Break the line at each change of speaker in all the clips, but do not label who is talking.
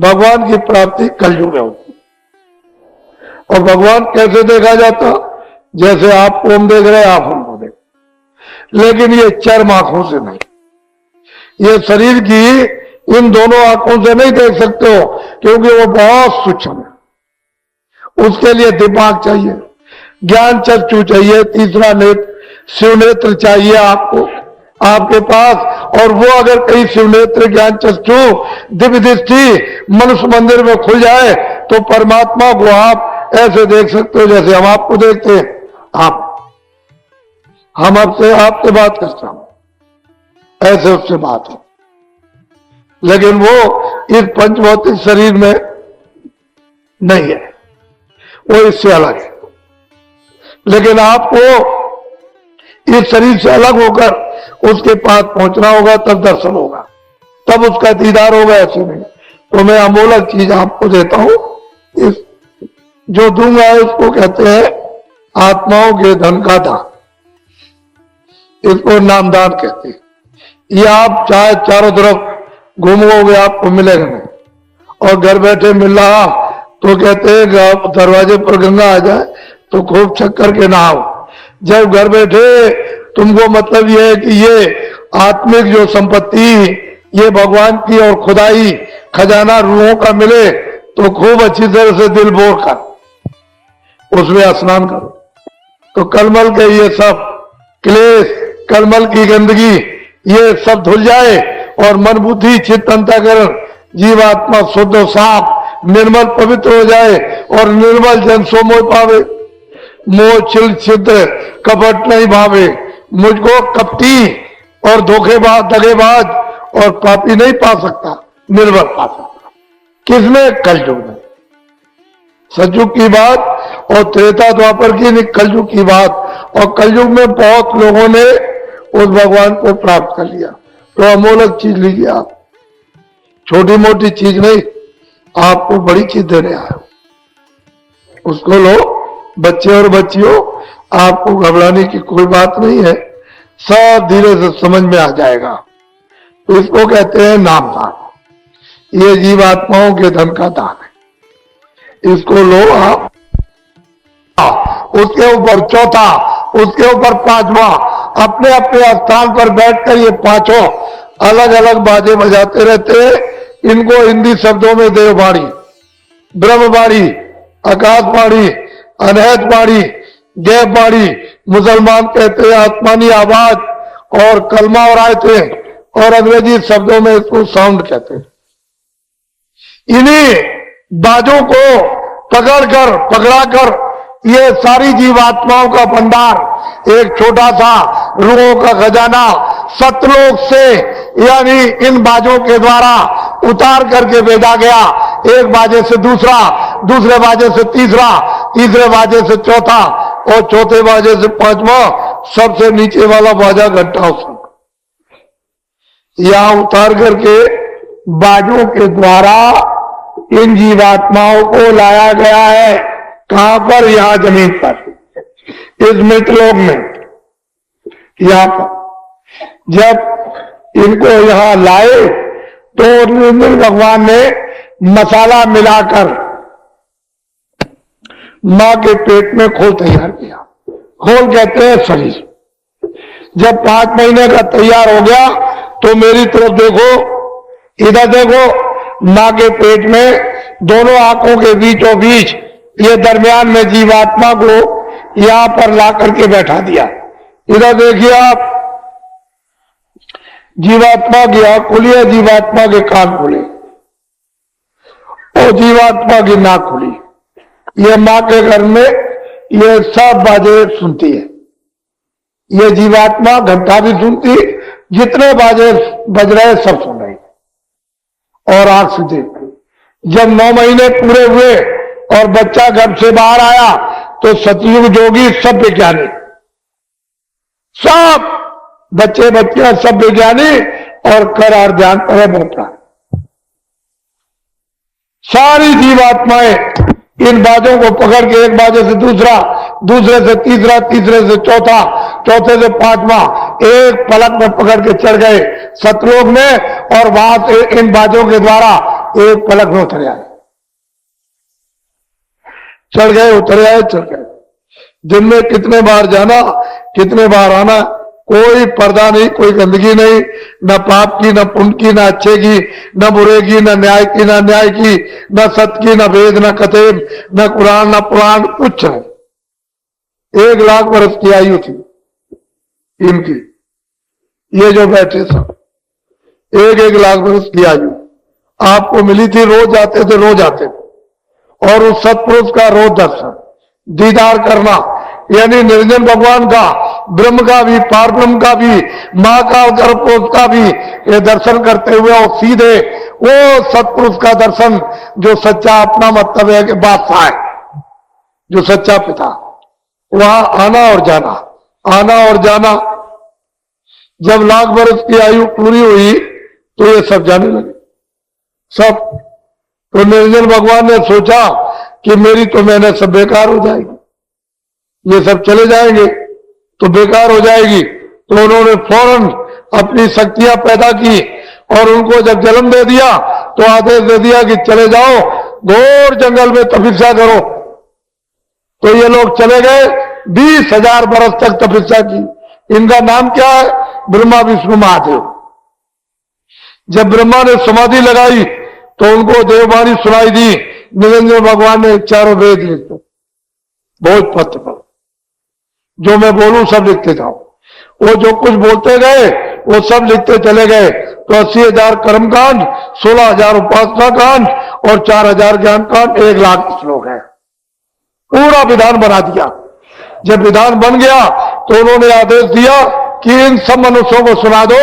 भगवान की प्राप्ति कलयुग में होती। और भगवान कैसे देखा जाता? जैसे आप ओम देख रहे हैं, आप हमको देख, लेकिन ये चर्म आंखों से नहीं, ये शरीर की इन दोनों आंखों से नहीं देख सकते हो, क्योंकि वो बहुत सूक्ष्म है। उसके लिए दिमाग चाहिए, ज्ञान चक्षु चाहिए, तीसरा नेत्र शिव नेत्र चाहिए आपको, आपके पास। और वो अगर कहीं शिव नेत्र ज्ञान चक्षु दिव्य दृष्टि मनुष्य मंदिर में खुल जाए तो परमात्मा को आप ऐसे देख सकते हो जैसे हम आपको देखते हैं। हम आपसे बात करता हूं, ऐसे उससे बात हो, लेकिन वो इस पंचभौतिक शरीर में नहीं है, वो इससे अलग है। लेकिन आपको इस शरीर से अलग होकर उसके पास पहुंचना होगा, तब दर्शन होगा, तब उसका दीदार होगा, ऐसे नहीं। तो मैं अमोलक चीज आपको देता हूं, इस जो दूंगा इसको कहते हैं आत्माओं के धन का दान, इसको नामदान कहते हैं। ये आप चाहे चारों तरफ घूमोगे आपको मिलेगा नहीं। और घर बैठे मिल रहा तो कहते हैं दरवाजे पर गंगा आ जाए तो खूब चक्कर के नहाओ। जब घर बैठे तुमको मतलब ये है कि ये आत्मिक जो संपत्ति ये भगवान की और खुदाई खजाना रूहों का मिले तो खूब अच्छी तरह से दिल बोर कर उसमें स्नान करो, तो कलमल के ये सब क्लेश, कलमल की गंदगी ये सब धुल जाए और मन बुद्धि चित्त अंतःकरण जीवात्मा शुद्ध और साफ निर्मल पवित्र हो जाए और निर्मल जन सो मोह पावे। मोह छिल छिद्र कपट नहीं भावे, मुझको कपटी और धोखेबाज दगेबाज और पापी नहीं पा सकता, निर्मल पा सकता। किसमें? कलयुग में। सतयुग की बात और त्रेता द्वापर की नहीं, कलयुग की बात। और कलयुग में बहुत लोगों ने उस भगवान को प्राप्त कर लिया। तो अमोलक चीज लीजिए आप, छोटी मोटी चीज नहीं, आपको बड़ी चीज देने आया, उसको लो। बच्चे और बच्चियों, आपको घबराने की कोई बात नहीं है, सब धीरे से समझ में आ जाएगा। तो इसको कहते हैं नामदान। ये जीवात्माओं के धन का दान है, इसको लो आप। उसके ऊपर चौथा, उसके ऊपर पांचवा, अपने अपने स्थान पर बैठकर ये पांचों अलग अलग बाजे बजाते रहते हैं। इनको हिंदी शब्दों में देववाणी, ब्रह्मवाणी, आकाशवाणी, अनहतवाणी, देववाणी, मुसलमान कहते हैं आत्मानी आवाज, और कलमा और आयतें, और अंग्रेजी शब्दों में इसको साउंड कहते हैं। इन्हीं बाजों को पकड़ाकर ये सारी जीवात्माओं का भंडार, एक छोटा सा रूहों का खजाना सतलोक से, यानी इन बाजों के द्वारा उतार करके भेजा गया। एक बाजे से दूसरा, दूसरे बाजे से तीसरा, तीसरे बाजे से चौथा, और चौथे बाजे से पांचवा, सबसे नीचे वाला बाजा घंटा उसमें यहां उतार करके बाजों के द्वारा इन जीवात्माओं को लाया गया है। कहां पर? यहां जमीन पर, इस मृतलोक में। यहां पर जब इनको यहां लाए तो भगवान ने मसाला मिलाकर मां के पेट में खोल तैयार किया। खोल कहते हैं शरीर। जब 5 महीने का तैयार हो गया तो मेरी तरफ देखो, इधर देखो, मां के पेट में दोनों आंखों के बीचों बीच ये दरमियान में जीवात्मा को यहां पर ला करके बैठा दिया। इधर देखिए आप, जीवात्मा की आंख खुली है, जीवात्मा के कान खुले और जीवात्मा की नाक खुली। ये मां के घर में ये सब बाजे सुनती है। ये जीवात्मा घंटा भी सुनती, जितने बाजे बज रहे सब सुन रही और आंख से देखती। जब 9 महीने पूरे हुए और बच्चा घर से बाहर आया तो सतयुग जोगी सब वैज्ञानिक, सब बच्चे बच्चियां सब वैज्ञानिक और करार ध्यान पर बैठा। सारी जीवात्माएं इन बाजों को पकड़ के एक बाजे से दूसरा, दूसरे से तीसरा, तीसरे से चौथा, चौथे से पांचवा, एक पलक में पकड़ के चढ़ गए सतलोक में। और वहां से इन बाजों के द्वारा एक पलक में उतर आए, चढ़ गए, उतर आए, चढ़ गए। दिन में कितने बार जाना, कितने बार आना, कोई पर्दा नहीं, कोई गंदगी नहीं, न पाप की, न पुण्य की, न अच्छे की, न बुरे की, न न्याय की, न अन्याय की, न सत्य की, न वेद, न कथे, न कुरान, न पुराण, कुछ नहीं। 1 लाख वर्ष की आयु थी इनकी, ये जो बैठे सब 1 लाख वर्ष की आयु आपको मिली थी। रोज आते थे, रोज आते थे, और उस सत्पुरुष का रोज दर्शन दीदार करना, यानी निरंजन भगवान का, ब्रह्म का भी, पार ब्रह्म का भी, मां का, गर्भकोश का भी ये दर्शन करते हुए और सीधे वो सत्पुरुष का दर्शन जो सच्चा अपना मतलब है कि बादशाह है, जो सच्चा पिता, वहां आना और जाना, आना और जाना। जब लाख वर्ष की आयु पूरी हुई तो ये सब जाने लगे सब। तो निरंजन भगवान ने सोचा कि मेरी तो मेहनत सब बेकार हो जाएगी, ये सब चले जाएंगे तो बेकार हो जाएगी। तो उन्होंने फौरन अपनी शक्तियां पैदा की और उनको जब जन्म दे दिया तो आदेश दे दिया कि चले जाओ, घोर जंगल में तपस्या करो। तो ये लोग चले गए, 20,000 बरस तक तपस्या की। इनका नाम क्या है? ब्रह्मा विष्णु महादेव। जब ब्रह्मा ने समाधि लगाई तो उनको देववाणी सुनाई दी। निरंजन भगवान ने चारों वेद लिखे, बहुत पत्र पर, जो मैं बोलूं सब लिखते जाओ। वो जो कुछ बोलते गए वो सब लिखते चले गए। तो 80,000 कर्मकांड, 16,000 उपासना कांड और 4,000 ज्ञान कांड, 1 लाख श्लोक है। पूरा विधान बना दिया। जब विधान बन गया तो उन्होंने आदेश दिया कि इन सब मनुष्यों को सुना दो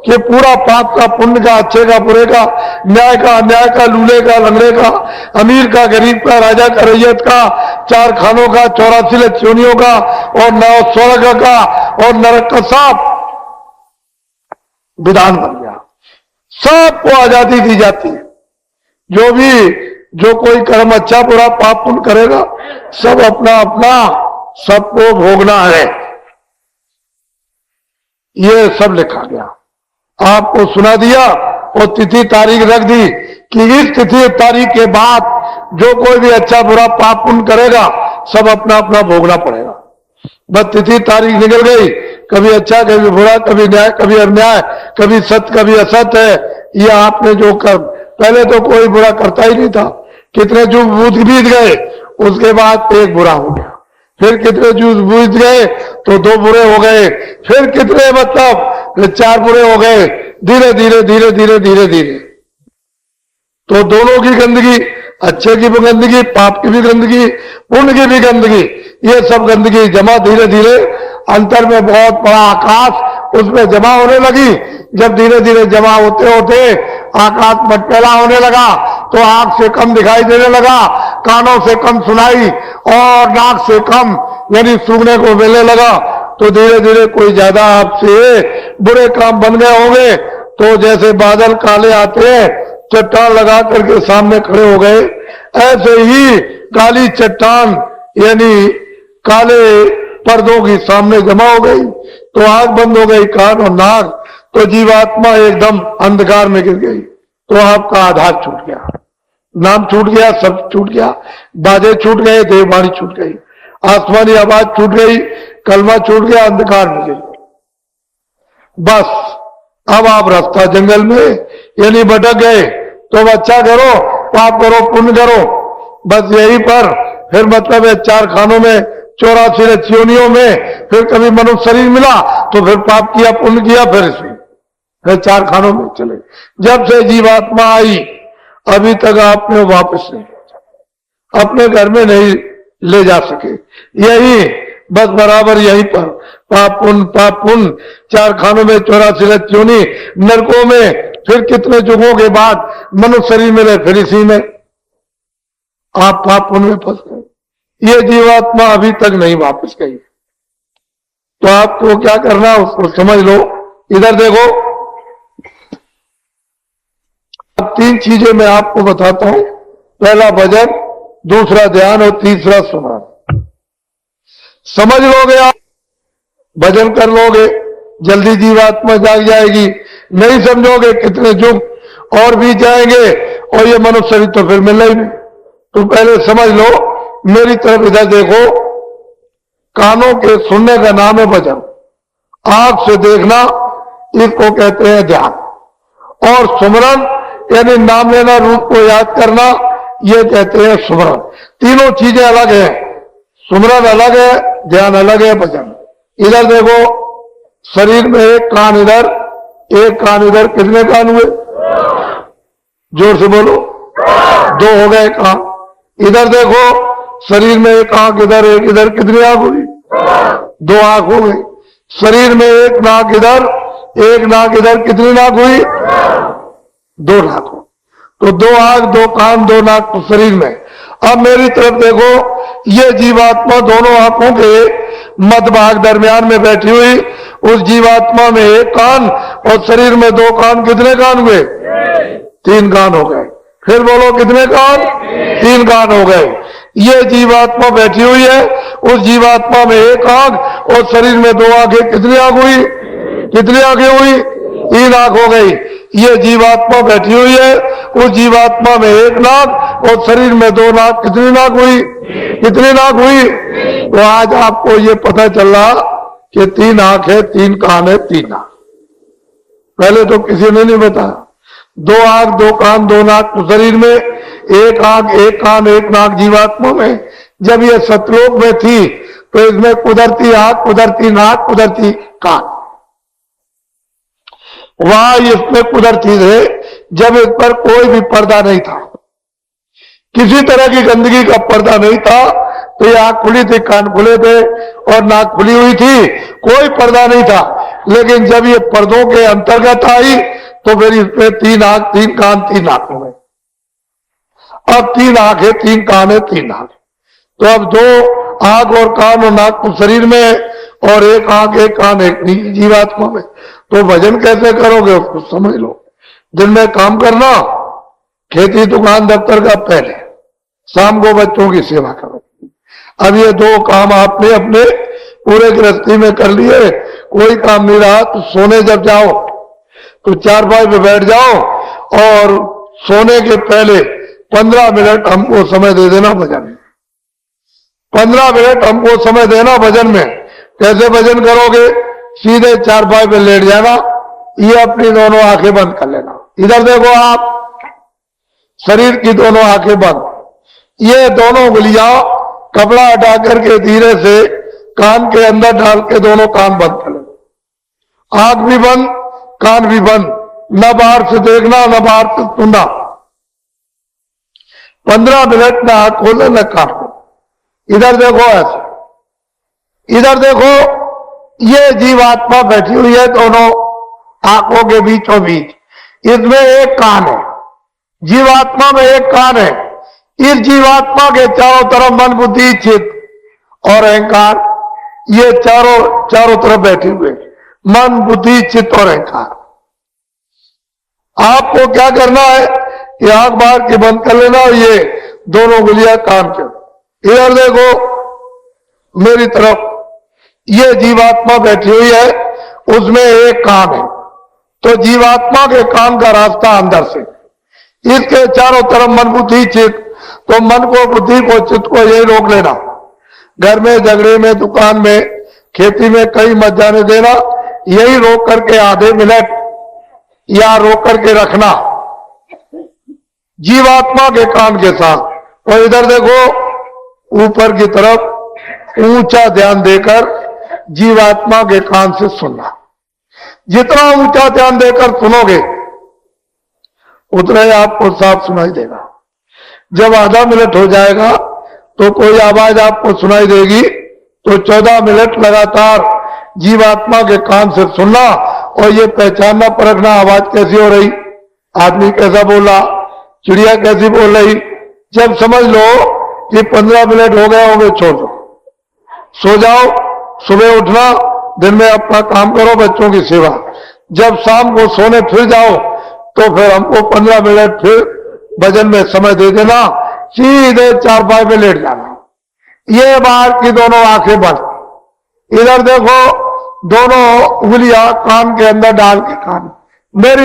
कि पूरा पाप का, पुण्य का, अच्छे का, बुरे का, न्याय का, अन्याय का, लूले का, लंगड़े का, अमीर का, गरीब का, राजा का, रैयत का, 4 खानों का, 84 लक्ष्योनियों का, और 9 स्वर्ग का और नरक का सब विधान बन गया। सबको आजादी दी जाती है। जो कोई कर्म अच्छा बुरा पाप पुण्य करेगा सब अपना अपना सबको भोगना है, ये सब लिखा गया। आपको सुना दिया और तिथि तारीख रख दी कि इस तिथि तारीख के बाद जो कोई भी अच्छा बुरा पाप पुण्य करेगा सब अपना अपना भोगना पड़ेगा। बस तिथि तारीख निकल गई, कभी अच्छा कभी बुरा, कभी न्याय कभी अन्याय, कभी सत्य कभी असत्य है। ये आपने जो कर, पहले तो कोई बुरा करता ही नहीं था, कितने जो बीत गए, उसके बाद एक बुरा हो गया, फिर कितने जूझ बूझ गए तो 2 बुरे हो गए, फिर कितने मतलब 4 बुरे हो गए, धीरे धीरे धीरे धीरे धीरे धीरे। तो दोनों की गंदगी, अच्छे की भी गंदगी, पाप की भी गंदगी, पुण्य की भी गंदगी, ये सब गंदगी जमा धीरे धीरे अंतर में बहुत बड़ा आकाश उसमें जमा होने लगी। जब धीरे धीरे जमा होते होते आकाश मटमैला होने लगा तो आंख से कम दिखाई देने लगा, कानों से कम सुनाई और नाक से कम यानी सूंघने को मिलने लगा। तो धीरे धीरे कोई ज्यादा आपसे बुरे काम बन गए होंगे तो जैसे बादल काले आते हैं, चट्टान लगा करके सामने खड़े हो गए, ऐसे ही काली चट्टान यानी काले पर्दों की सामने जमा हो गई। तो आंख बंद हो गई, कान और नाक, तो जीवात्मा एकदम अंधकार में गिर गई। तो आपका आधार छूट गया, नाम छूट गया, सब छूट गया, बाजे छूट गए, देववाणी छूट गई, आसमानी आवाज छूट गई, कलमा छूट गया, अंधकार में गिर गई। बस अब आप रास्ता जंगल में यानी भटक गए। तो अच्छा करो, पाप करो, पुण्य करो, बस यही पर फिर मतलब है 4 खानों में, 84 रचियोनियों में, फिर कभी मनुष्य शरीर मिला तो फिर पाप किया, पुण्य किया, फिर इसमें फिर 4 खानों में चले। जब से जीवात्मा आई अभी तक आपने वापस नहीं पहुंचा, अपने घर में नहीं ले जा सके। यही बस बराबर यहीं पर पाप पुण्य 4 खानों में, 84 रचियोनी, नरकों में, फिर कितने युगों के बाद मनुष्य शरीर मिले, फिर इसी में आप पाप पुण्य में फंस गए। ये जीवात्मा अभी तक नहीं वापस गई। तो आपको क्या करना उसको समझ लो। इधर देखो, अब 3 चीजें मैं आपको बताता हूं। पहला भजन, दूसरा ध्यान और तीसरा सुमरन। समझ लोगे आप, भजन कर लोगे, जल्दी जीवात्मा जाग जाएगी। नहीं समझोगे कितने युग और भी जाएंगे और ये मनुष्य शरीर तो फिर मिलना ही नहीं। तो पहले समझ लो, मेरी तरफ इधर देखो, कानों के सुनने का नाम है भजन, आंख से देखना इसको कहते हैं ध्यान, और सुमरन यानी नाम लेना, रूप को याद करना, ये कहते हैं सुमरन। तीनों चीजें अलग है, सुमरन अलग है, ध्यान अलग है, भजन। इधर देखो, शरीर में एक कान इधर, एक कान इधर, कितने कान हुए? जोर से बोलो, दो हो गए कान। इधर देखो, शरीर में एक आंख इधर, एक इधर, कितनी आंख हुई? दो आंख हो गई। शरीर में एक नाक इधर, एक नाक इधर, कितनी नाक हुई? दो नाक हो। तो दो आंख, दो कान, दो नाक तो शरीर में। अब मेरी तरफ देखो, ये जीवात्मा दोनों आंखों के मध्य भाग दरमियान में बैठी हुई, उस जीवात्मा में एक कान और शरीर में दो कान, कितने कान हुए? तीन कान हो गए। फिर बोलो, कितने कान? तीन कान हो गए। ये जीवात्मा बैठी हुई है, उस जीवात्मा में एक आंख और शरीर में दो आंखें, कितनी आंख हुई? कितनी आंखें हुई? तीन आंख हो गई। ये जीवात्मा बैठी हुई है, उस जीवात्मा में एक नाक और शरीर में दो नाक, कितनी नाक हुई? कितनी नाक हुई? तो आज आपको ये पता चल रहा कि तीन आंख है, तीन कान है, तीन नाक। पहले तो किसी ने नहीं बताया। दो आंख, दो कान, दो नाक तो शरीर में, एक आंख, एक कान, एक नाक जीवात्मा में। जब ये सतलोक में थी तो इसमें कुदरती आंख, कुदरती नाक, कुदरती कान, वहां इसमें कुदरती थे जब इस पर कोई भी पर्दा नहीं था, किसी तरह की गंदगी का पर्दा नहीं था। तो ये आंख खुली थी, कान खुले थे और नाक खुली हुई थी, कोई पर्दा नहीं था। लेकिन जब ये पर्दों के अंतर्गत आई तो फिर इसमें तीन आंख, तीन कान, तीन नाक हो गए। अब तीन आंख है, तीन कान है, तीन नाक। तो अब दो आंख और कान और नाक तो शरीर में, और एक आंख, एक कान, एक जीवात्मा में। तो भजन कैसे करोगे उसको समझ लो। दिन में काम करना, खेती दुकान दफ्तर का पहले, शाम को बच्चों की सेवा करो। अब ये दो काम आपने अपने पूरे गृहस्थी में कर लिए, कोई काम नहीं रहा तो सोने जब जाओ तो चारपाई पे बैठ जाओ और सोने के पहले 15 मिनट हमको समय दे देना भजन में। 15 मिनट हमको समय देना भजन में। कैसे भजन करोगे? सीधे चारपाई पे लेट जाना, ये अपनी दोनों आंखें बंद कर लेना। इधर देखो आप, शरीर की दोनों आंखें बंद, ये दोनों उंगलियां कपड़ा हटा करके धीरे से कान के अंदर डाल के दोनों कान बंद कर लेना। आंख भी बंद, कान भी बंद, न बाहर से देखना न बाहर से सुनना। 15 मिनट न आंख खोले न कान खोले। इधर देखो ऐसे, इधर देखो, ये जीवात्मा बैठी हुई है दोनों आंखों के बीचों बीच, इसमें एक कान है, जीवात्मा में एक कान है। इस जीवात्मा के चारों तरफ मन, बुद्धि, चित्त और अहंकार, ये चारों तरफ बैठे हुए, मन, बुद्धि, चित्त और अहंकार। आपको क्या करना है? ये आंख बाहर की बंद कर लेना और ये दोनों उंगलियां कान के। इधर देखो मेरी तरफ, ये जीवात्मा बैठी हुई है, उसमें एक कान है। तो जीवात्मा के कान का रास्ता अंदर से, इसके चारों तरफ मन, बुद्धि, चित्त। तो मन को, बुद्धि को, चित्त को यही रोक लेना। घर में, झगड़े में, दुकान में, खेती में कहीं मत जाने देना। यही रोक करके आधे मिनट या रोक करके रखना जीवात्मा के कान के साथ। और इधर देखो ऊपर की तरफ ऊंचा ध्यान देकर जीवात्मा के कान से सुनना। जितना ऊंचा ध्यान देकर सुनोगे उतना ही आपको साफ सुनाई देगा। जब आधा मिनट हो जाएगा तो कोई आवाज आपको सुनाई देगी, तो 14 मिनट लगातार जीवात्मा के कान से सुनना और ये पहचानना, परखना आवाज कैसी हो रही, आदमी कैसा बोला, चिड़िया कैसी बोल रही। जब समझ लो कि 15 मिनट हो गए होंगे, छोड़ दो, सो जाओ। सुबह उठना, दिन में अपना काम करो, बच्चों की सेवा। जब शाम को सोने फिर जाओ तो फिर हमको 15 मिनट फिर भजन में समय दे देना, सीधे चारपाई पे लेट जाना। ये बाहर की दोनों आंखें बंद। इधर देखो, दोनों उंगलियां कान के अंदर डाल के कान, मेरी